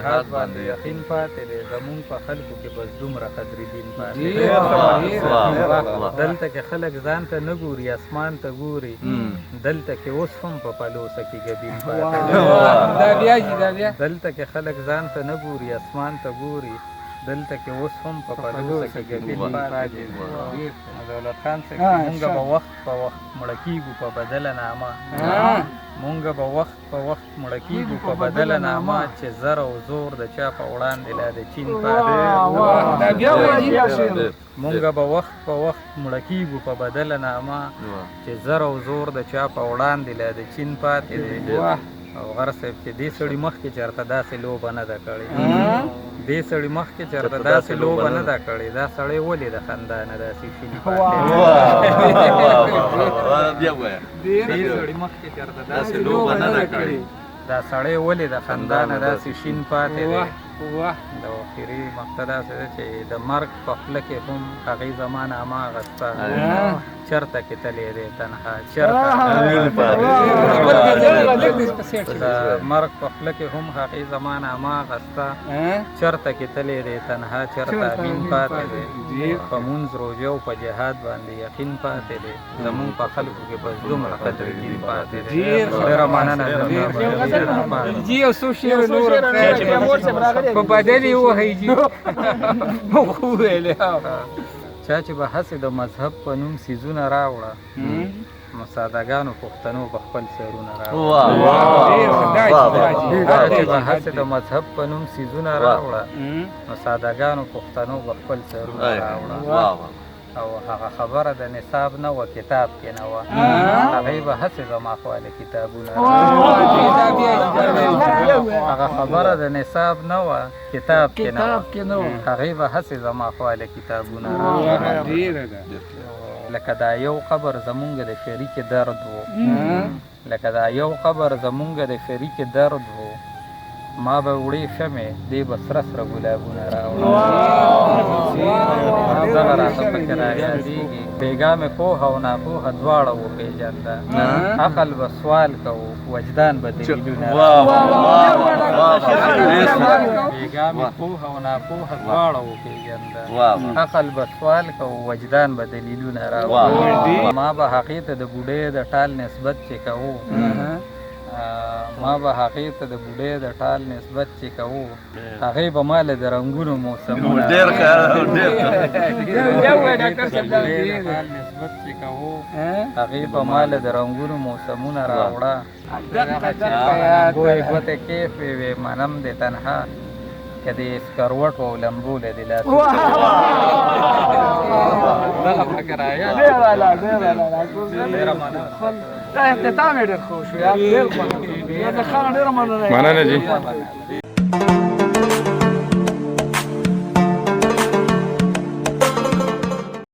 جهاد باندې یقین پاتې دی زمونږ په خلکو کې بس دومره قدر دین پاتې دی دلته کې خلک ځان ته نه ګوري اسمان ته ګوري دلته کې اوس هم په پلوسه کې ګبین پاتې دی دلته کې خلک ځان ته نه ګوري اسمان ته ګوري دلته کې اوس هم په پلوسه کې ګبین پاتې دی دولت خان صاحب مونږ به وخت په وخت مړه کېږو په بدله نامه مونږ به وخت په وخت مړه کېږو په بدله نامه چې زر او زور د چا په وړاندې لا د چین پاتې مونږ به وخت په وخت مړه کېږو په بدله نامه چې زر او زور د چا په وړاندې لا د چین پاتې دی او غر صاحب چې دې سړي مخکې چېرته داسې لوبه نه ده کړې دې سړي مخکې چېرته داسې لوبه نه ده کړې دا سړی ولې د خندا نه داسې شیني پاتې دې سړي مخکې چېرته داسې لوبه نه ده کړې دا سړی ولې د خندا نه داسې شین پاتې دی د اخري مقصد داسې ده چې د مرګ په خوله کې هم هغې زما نامه اخېسته چرته کې تللی دی تنها چرته د مرګ په خوله کې هم هغې زما نامه اخېسته چرته کې تللی دی تنها چرته امین پاتې دی په مونځ روژه او په جهاد باندې یقین پاتې دی زمونږ په خلکو کې بس دومره قدر دین پاتې دی ډېره مننه جی او څو شعر نور په بدل یې ووهئ جي موږ وویلې چا چې به هسې د مذهب په نوم څیزونه راوړه نو سادهګانو پښتنو به خپل سرونه راوړه چا چې به هسې د مذهب په نوم څیزونه راوړه نو سادهګانو پښتنو به خپل سرونه راوړه او هغه خبره د نصاب نه وه کتاب کې نه وه هغې به هسې زما خواله کتابونه هغه خبره د نصاب نه وه کتاب کې نه وه هغې به هسې زما خواله کتابونه لکه دا یو قبر زمونږ د شریک درد و لکه دا یو قبر زمونږ د شریک درد و ما به وړې شمې دې به سره سره ګلابونه راوړه دغه راته پکې رايادېږي بېګا مې پوهه او ناپوهه دواړه وپېژنده عقل به سوال کوو وجدان به دلیلونه بېګا مې پوهه او ناپوهه دواړه وپېژنده عقل به سوال کوو وجدان به دلیلونه راوړه ما به هغې ته د بوډۍ د ټال نسبت چې کوو ما به هغې ته د بوډۍ د ټال نسبت چې کوو هغې به ما له د رنګونو موسمونه نسبت چې کوو هغې به ما له د رنګونو موسمونه راوړه ګویې ګوتې کیف وې منم د تنها که د سکروټو او لمبو له دې لاسو دغه پکې راياد ډېره مننه دا اختتام یې ډېر ښه وشو یار ډېر خوند مننه جي